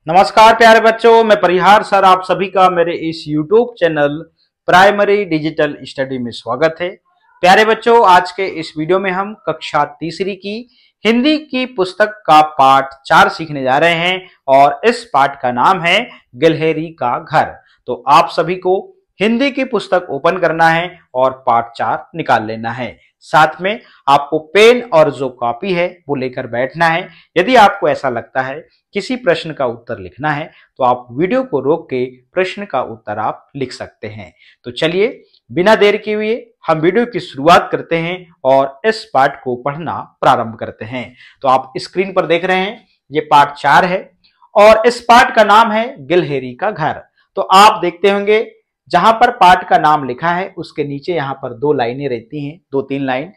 नमस्कार प्यारे बच्चों, मैं परिहार सर आप सभी का मेरे इस YouTube channel primary digital study में स्वागत है। प्यारे बच्चों, आज के इस वीडियो में हम कक्षा तीसरी की हिंदी की पुस्तक का पाठ 4 सीखने जा रहे हैं और इस पाठ का नाम है गिलहरी का घर। तो आप सभी को हिंदी की पुस्तक ओपन करना है और पाठ 4 निकाल लेना है। साथ में आपको पेन और जो कॉपी है वो लेकर बैठना है। यदि आपको ऐसा लगता है किसी प्रश्न का उत्तर लिखना है तो आप वीडियो को रोक के प्रश्न का उत्तर आप लिख सकते हैं। तो चलिए बिना देर किए हुए हम वीडियो की शुरुआत करते हैं और इस पाठ को पढ़ना प्रारंभ करते हैं। तो आप स्क्रीन पर देख रहे हैं ये पाठ 4 है और इस पाठ का नाम है गिलहरी का घर। तो आप देखते होंगे जहां पर पाठ का नाम लिखा है उसके नीचे यहां पर 2 लाइनें रहती हैं, 2-3 लाइन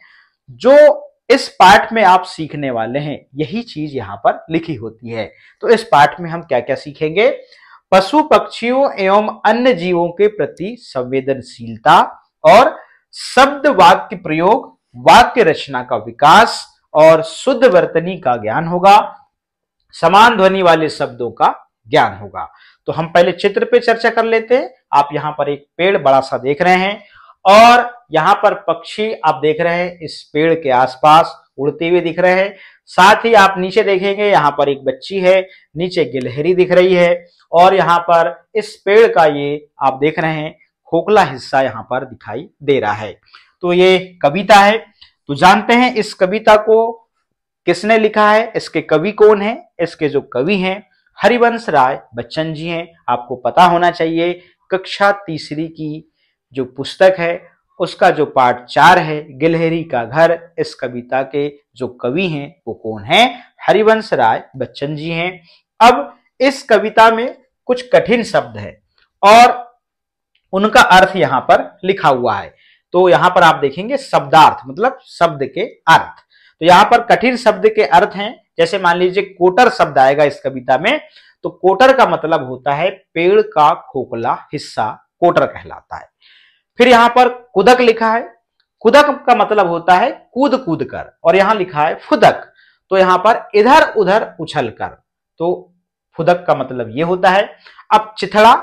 जो इस पाठ में आप सीखने वाले हैं, यही चीज यहां पर लिखी होती है। तो इस पाठ में हम क्या क्या सीखेंगे? पशु पक्षियों एवं अन्य जीवों के प्रति संवेदनशीलता और शब्द वाक्य प्रयोग, वाक्य रचना का विकास और शुद्ध वर्तनी का ज्ञान होगा, समान ध्वनि वाले शब्दों का ज्ञान होगा। तो हम पहले चित्र पे चर्चा कर लेते हैं। आप यहां पर एक पेड़ बड़ा सा देख रहे हैं और यहां पर पक्षी आप देख रहे हैं इस पेड़ के आसपास उड़ते हुए दिख रहे हैं। साथ ही आप नीचे देखेंगे यहां पर एक बच्ची है, नीचे गिलहरी दिख रही है और यहां पर इस पेड़ का ये आप देख रहे हैं खोखला हिस्सा यहां पर दिखाई दे रहा है। तो ये कविता है। तो जानते हैं इस कविता को किसने लिखा है, इसके कवि कौन है? इसके जो कवि हैं हरिवंश राय बच्चन जी हैं। आपको पता होना चाहिए कक्षा तीसरी की जो पुस्तक है उसका जो पाठ 4 है गिलहरी का घर, इस कविता के जो कवि हैं वो कौन है? हरिवंश राय बच्चन जी हैं। अब इस कविता में कुछ कठिन शब्द है और उनका अर्थ यहां पर लिखा हुआ है। तो यहां पर आप देखेंगे शब्दार्थ मतलब शब्द के अर्थ। तो यहां पर कठिन शब्द के अर्थ हैं, जैसे मान लीजिए कोटर शब्द आएगा इस कविता में। तो कोटर का मतलब होता है पेड़ का खोखला हिस्सा, कोटर कहलाता है। फिर यहां पर कुदक लिखा है, कुदक का मतलब होता है कूद कूद कर, और यहां लिखा है फुदक, तो यहां पर इधर उधर उछल कर, तो फुदक का मतलब यह होता है। अब चिथड़ा,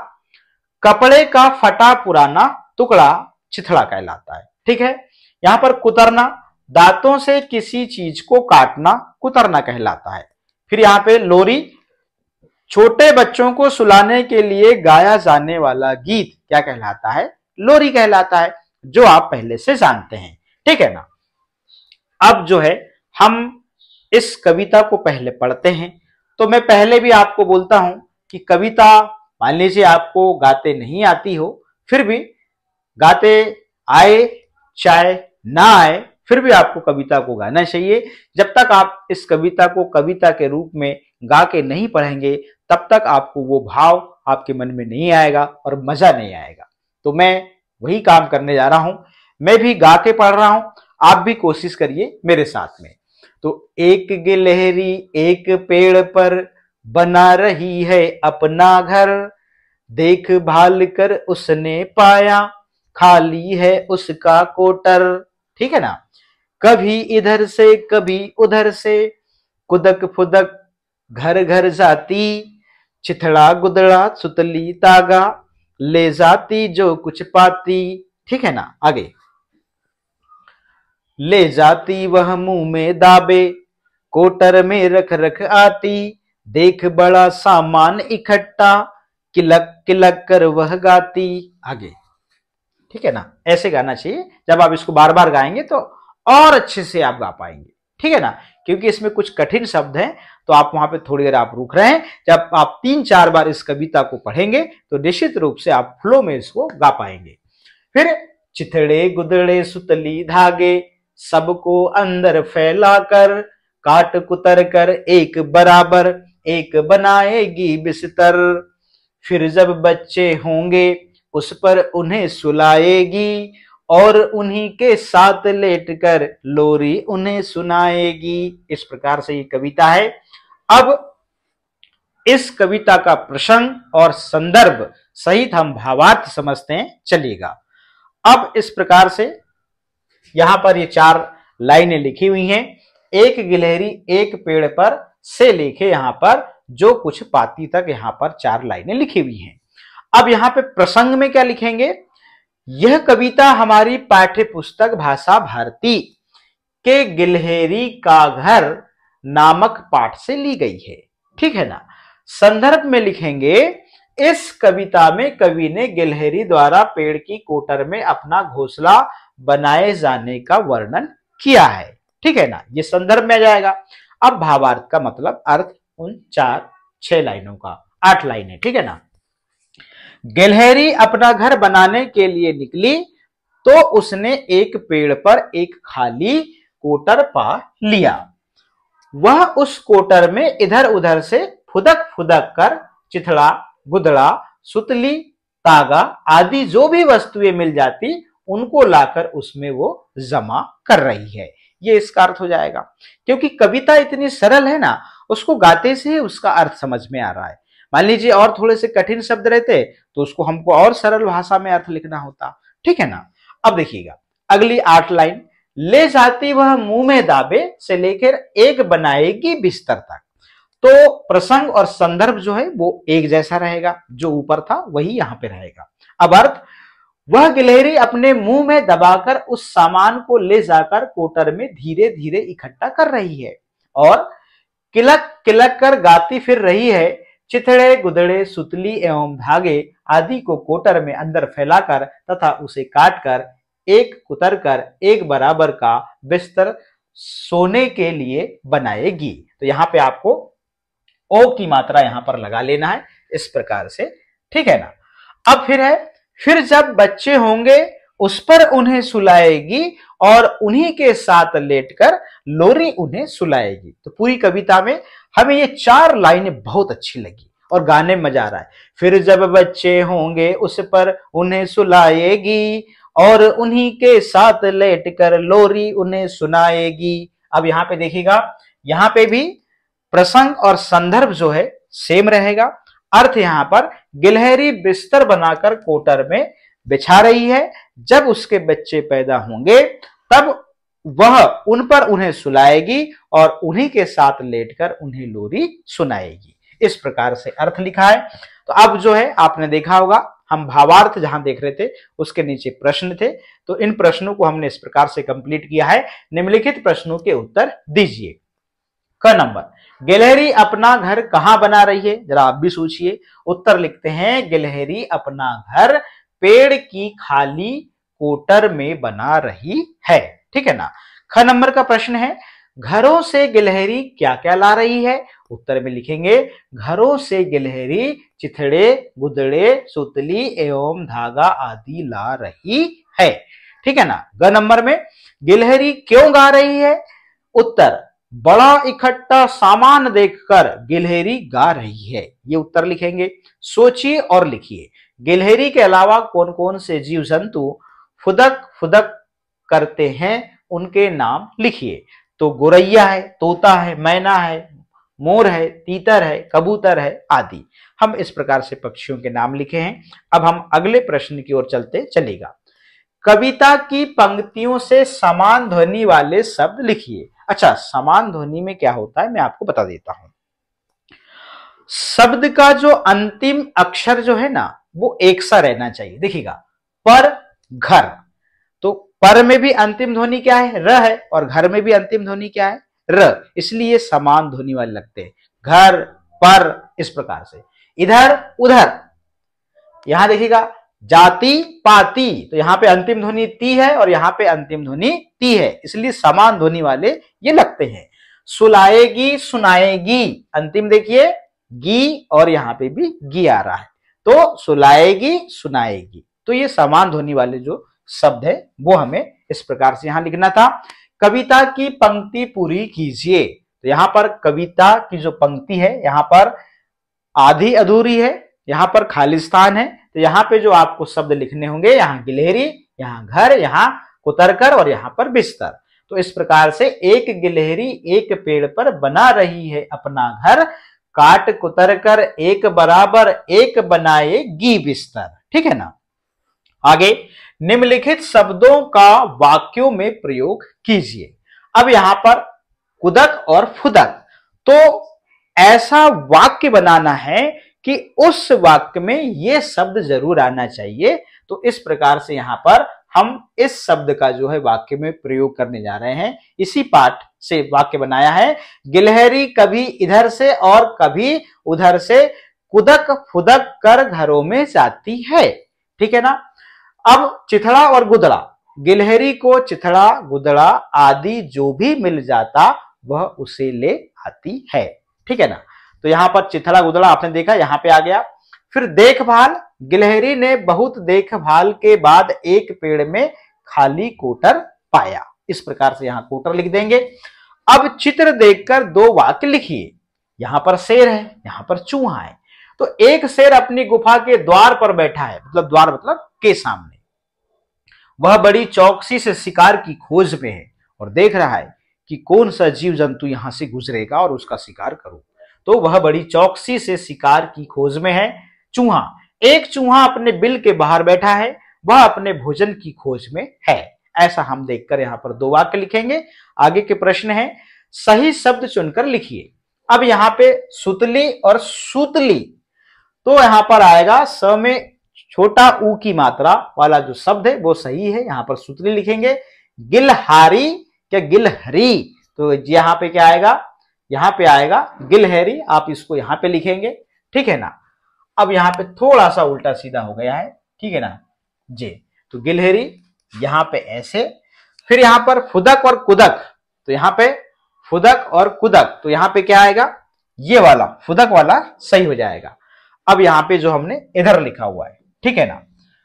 कपड़े का फटा पुराना टुकड़ा चिथड़ा कहलाता है। ठीक है। यहां पर कुतरना, दांतों से किसी चीज को काटना कुतरना कहलाता है। फिर यहां पे लोरी, छोटे बच्चों को सुलाने के लिए गाया जाने वाला गीत क्या कहलाता है? लोरी कहलाता है, जो आप पहले से जानते हैं। ठीक है ना। अब जो है हम इस कविता को पहले पढ़ते हैं। तो मैं पहले भी आपको बोलता हूं कि कविता मान लीजिए आपको गाते नहीं आती हो, फिर भी गाते आए चाहे ना आए फिर भी आपको कविता को गाना चाहिए। जब तक आप इस कविता को कविता के रूप में गा के नहीं पढ़ेंगे तब तक आपको वो भाव आपके मन में नहीं आएगा और मजा नहीं आएगा। तो मैं वही काम करने जा रहा हूं, मैं भी गा के पढ़ रहा हूं, आप भी कोशिश करिए मेरे साथ में। तो एक गिलहरी एक पेड़ पर बना रही है अपना घर, देखभाल कर उसने पाया खाली है उसका कोटर। ठीक है ना। कभी इधर से कभी उधर से कुदक फुदक घर घर जाती, चिथड़ा गुदड़ा सुतली तागा ले जाती जो कुछ पाती। ठीक है ना। आगे, ले जाती वह मुंह में दाबे, कोटर में रख रख आती, देख बड़ा सामान इकट्ठा, किलक किलक कर वह गाती। आगे। ठीक है ना। ऐसे गाना चाहिए। जब आप इसको बार बार गाएंगे तो और अच्छे से आप गा पाएंगे। ठीक है ना। क्योंकि इसमें कुछ कठिन शब्द हैं तो आप वहां पे थोड़ी देर आप रुक रहे हैं। जब आप 3-4 बार इस कविता को पढ़ेंगे तो निश्चित रूप से आप फ्लो में इसको गा पाएंगे। फिर चिथड़े गुदड़े सुतली धागे, सबको अंदर फैलाकर, काट कुतर कर एक बराबर, एक बनाएगी बिस्तर। फिर जब बच्चे होंगे उस पर उन्हें सुलाएगी, और उन्हीं के साथ लेटकर लोरी उन्हें सुनाएगी। इस प्रकार से ये कविता है। अब इस कविता का प्रसंग और संदर्भ सहित हम भावार्थ समझते हैं, चलिएगा। अब इस प्रकार से यहां पर ये 4 लाइनें लिखी हुई हैं। एक गिलहरी एक पेड़ पर से लेके यहां पर जो कुछ पाती तक यहाँ पर 4 लाइनें लिखी हुई हैं। अब यहाँ पे प्रसंग में क्या लिखेंगे, यह कविता हमारी पाठ्य पुस्तक भाषा भारती के गिलहरी का घर नामक पाठ से ली गई है, ठीक है ना। संदर्भ में लिखेंगे, इस कविता में कवि ने गिलहरी द्वारा पेड़ की कोटर में अपना घोंसला बनाए जाने का वर्णन किया है, ठीक है ना। ये संदर्भ में आ जाएगा। अब भावार्थ का मतलब अर्थ उन 4-6 लाइनों का, 8 लाइनें, ठीक है ना। गिलहरी अपना घर बनाने के लिए निकली तो उसने एक पेड़ पर एक खाली कोटर पा लिया। वह उस कोटर में इधर उधर से फुदक फुदक कर चिथड़ा, गुदड़ा, सुतली, तागा आदि जो भी वस्तुएं मिल जाती उनको लाकर उसमें वो जमा कर रही है। ये इसका अर्थ हो जाएगा। क्योंकि कविता इतनी सरल है ना, उसको गाते से उसका अर्थ समझ में आ रहा है। मान लीजिए और थोड़े से कठिन शब्द रहते तो उसको हमको और सरल भाषा में अर्थ लिखना होता, ठीक है ना। अब देखिएगा अगली 8 लाइन, ले जाती वह मुंह में दाबे से लेकर एक बनाएगी बिस्तर तक। तो प्रसंग और संदर्भ जो है वो एक जैसा रहेगा, जो ऊपर था वही यहां पे रहेगा। अब अर्थ, वह गिलहरी अपने मुंह में दबाकर उस सामान को ले जाकर कोटर में धीरे धीरे इकट्ठा कर रही है और किलक किलक कर गाती फिर रही है। चिथड़े, गुदड़े, सुतली एवं धागे आदि को कोटर में अंदर फैलाकर तथा उसे काटकर एक कुतर कर एक बराबर का बिस्तर सोने के लिए बनाएगी। तो यहां पे आपको ओ की मात्रा यहां पर लगा लेना है इस प्रकार से, ठीक है ना। अब फिर है, फिर जब बच्चे होंगे उस पर उन्हें सुलाएगी और उन्हीं के साथ लेटकर लोरी उन्हें सुलाएगी। तो पूरी कविता में हमें ये 4 लाइनें बहुत अच्छी लगी और गाने में मजा आ रहा है। फिर जब बच्चे होंगे उस पर उन्हें सुलाएगी और उन्हीं के साथ लेटकर लोरी उन्हें सुनाएगी। अब यहां पे देखिएगा, यहां पे भी प्रसंग और संदर्भ जो है सेम रहेगा। अर्थ यहां पर, गिलहरी बिस्तर बनाकर कोटर में बिछा रही है। जब उसके बच्चे पैदा होंगे तब वह उन पर उन्हें सुलाएगी और उन्हीं के साथ लेटकर उन्हें लोरी सुनाएगी। इस प्रकार से अर्थ लिखा है। तो अब जो है आपने देखा होगा, हम भावार्थ जहां देख रहे थे उसके नीचे प्रश्न थे, तो इन प्रश्नों को हमने इस प्रकार से कंप्लीट किया है। निम्नलिखित प्रश्नों के उत्तर दीजिए। क नंबर, गिलहरी अपना घर कहां बना रही है, जरा आप भी सोचिए। उत्तर लिखते हैं, गिलहरी अपना घर पेड़ की खाली कोटर में बना रही है, ठीक है ना। ख नंबर का प्रश्न है, घरों से गिलहरी क्या क्या ला रही है। उत्तर में लिखेंगे, घरों से गिलहरी चिथड़े, गुदड़े, सुतली एवं धागा आदि ला रही है, ठीक है ना। ग नंबर में, गिलहरी क्यों गा रही है। उत्तर, बड़ा इकट्ठा सामान देखकर गिलहरी गा रही है। ये उत्तर लिखेंगे। सोचिए और लिखिए, गिलहरी के अलावा कौन कौन से जीव जंतु फुदक फुदक करते हैं, उनके नाम लिखिए। तो गोरैया है, तोता है, मैना है, मोर है, तीतर है, कबूतर है आदि। हम इस प्रकार से पक्षियों के नाम लिखे हैं। अब हम अगले प्रश्न की ओर चलते चलेगा। कविता की पंक्तियों से समान ध्वनि वाले शब्द लिखिए। अच्छा, समान ध्वनि में क्या होता है मैं आपको बता देता हूं। शब्द का जो अंतिम अक्षर जो है ना वो एक सा रहना चाहिए। देखिएगा, पर घर, तो पर में भी अंतिम ध्वनि क्या है, र है, और घर में भी अंतिम ध्वनि क्या है, र, इसलिए समान ध्वनि वाले लगते हैं। घर, पर, इस प्रकार से। इधर, उधर, यहां देखिएगा, जाति, पाती, तो यहां पे अंतिम ध्वनि ती है और यहां पे अंतिम ध्वनि ती है, इसलिए समान ध्वनि वाले ये लगते हैं। सुलाएगी, सुनाएगी, अंतिम देखिए गी और यहां पे भी गी आ रहा है, तो सुलाएगी, सुनाएगी, तो ये समान ध्वनि वाले जो शब्द है वो हमें इस प्रकार से यहां लिखना था। कविता की पंक्ति पूरी कीजिए। तो यहां पर कविता की जो पंक्ति है यहां पर आधी अधूरी है, यहां पर खालिस्तान है, तो यहां पे जो आपको शब्द लिखने होंगे, यहां गिलहरी, यहां घर, यहां कुतरकर और यहां पर बिस्तर। तो इस प्रकार से, एक गिलहरी एक पेड़ पर बना रही है अपना घर, काट कुतर कर एक बराबर एक बनाएगी बिस्तर, ठीक है ना। आगे, निम्नलिखित शब्दों का वाक्यों में प्रयोग कीजिए। अब यहां पर कुदक और फुदक, तो ऐसा वाक्य बनाना है कि उस वाक्य में यह शब्द जरूर आना चाहिए। तो इस प्रकार से यहां पर हम इस शब्द का जो है वाक्य में प्रयोग करने जा रहे हैं। इसी पाठ से वाक्य बनाया है, गिलहरी कभी इधर से और कभी उधर से कुदक फुदक कर घरों में जाती है। ठीक है ना। अब चिथड़ा और गुदड़ा, गिलहरी को चिथड़ा गुदड़ा आदि जो भी मिल जाता वह उसे ले आती है। ठीक है ना। तो यहां पर चिथड़ा गुदड़ा आपने देखा, यहां पे आ गया। फिर देखभाल, गिलहरी ने बहुत देखभाल के बाद एक पेड़ में खाली कोटर पाया। इस प्रकार से यहां कोटर लिख देंगे। अब चित्र देखकर दो वाक्य लिखिए। यहां पर शेर है, यहां पर चूहा है। तो एक शेर अपनी गुफा के द्वार पर बैठा है, मतलब द्वार मतलब के सामने। वह बड़ी चौकसी से शिकार की खोज में है और देख रहा है कि कौन सा जीव जंतु यहां से गुजरेगा और उसका शिकार करूं। तो वह बड़ी चौकसी से शिकार की खोज में है चूहा। एक चूहा अपने बिल के बाहर बैठा है, वह अपने भोजन की खोज में है। ऐसा हम देखकर यहां पर दो वाक्य लिखेंगे। आगे के प्रश्न है, सही शब्द चुनकर लिखिए। अब यहां पे सुतली और सूतली, तो यहां पर आएगा स में छोटा ऊ की मात्रा वाला जो शब्द है वो सही है, यहां पर सुतली लिखेंगे। गिलहारी क्या गिलहरी, तो यहां पे क्या आएगा, यहां पे आएगा गिलहरी, आप इसको यहां पे लिखेंगे। ठीक है ना। अब यहां पे थोड़ा सा उल्टा सीधा हो गया है, ठीक है ना जी। तो गिलहरी यहां पे ऐसे, फिर यहां पर फुदक और कुदक, तो यहां पे फुदक और कुदक, तो यहां पे क्या आएगा, ये वाला फुदक वाला सही हो जाएगा। अब यहां पे जो हमने इधर लिखा हुआ है, ठीक है ना,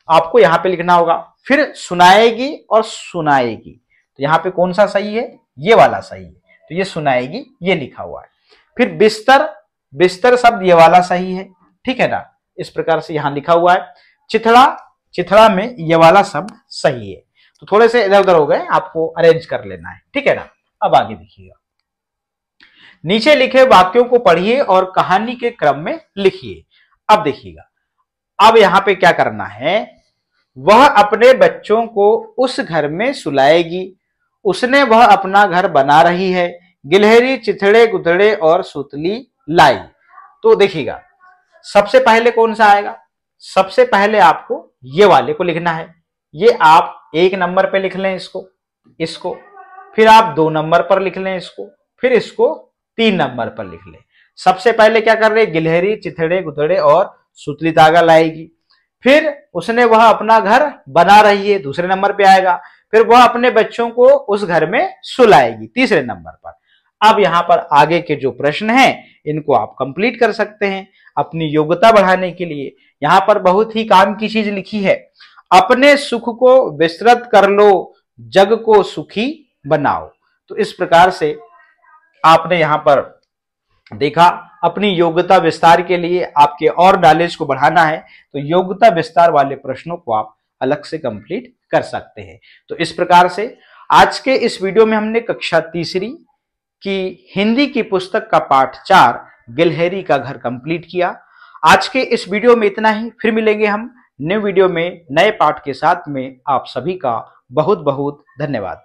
आपको यहां पे लिखना होगा। फिर सुनाएगी और सुनाएगी, तो यहां पे कौन सा सही है, ये वाला सही है, तो ये सुनाएगी ये लिखा हुआ है। फिर बिस्तर, बिस्तर शब्द ये वाला सही है, ठीक है ना, इस प्रकार से यहां लिखा हुआ है। चिथड़ा, चिथड़ा में ये वाला शब्द सही है। तो थोड़े से इधर उधर हो गए, आपको अरेंज कर लेना है, ठीक है ना। अब आगे देखिएगा, नीचे लिखे वाक्यों को पढ़िए और कहानी के क्रम में लिखिए। अब देखिएगा, अब यहां पे क्या करना है, वह अपने बच्चों को उस घर में सुलाएगी, उसने वह अपना घर बना रही है, गिलहरी चिथड़े गुथड़े और सुतली लाई। तो देखिएगा, सबसे पहले कौन सा आएगा, सबसे पहले आपको ये वाले को लिखना है। ये आप 1 नंबर पे लिख लें इसको, फिर आप 2 नंबर पर लिख लें इसको, फिर इसको 3 नंबर पर लिख लें। सबसे पहले क्या कर रहे, गिलहरी चिथड़े गुथड़े और सुतली तागा लाएगी। फिर उसने वह अपना घर बना रही है, दूसरे नंबर पे आएगा। फिर वह अपने बच्चों को उस घर में सुलाएगी, तीसरे नंबर पर। अब यहां पर आगे के जो प्रश्न हैं इनको आप कंप्लीट कर सकते हैं अपनी योग्यता बढ़ाने के लिए। यहां पर बहुत ही काम की चीज लिखी है, अपने सुख को विस्तृत कर लो, जग को सुखी बनाओ। तो इस प्रकार से आपने यहां पर देखा, अपनी योग्यता विस्तार के लिए आपके और नॉलेज को बढ़ाना है तो योग्यता विस्तार वाले प्रश्नों को आप अलग से कंप्लीट कर सकते हैं। तो इस प्रकार से आज के इस वीडियो में हमने कक्षा तीसरी की हिंदी की पुस्तक का पाठ 4 गिलहरी का घर कंप्लीट किया। आज के इस वीडियो में इतना ही, फिर मिलेंगे हम नए वीडियो में नए पाठ के साथ में। आप सभी का बहुत बहुत धन्यवाद।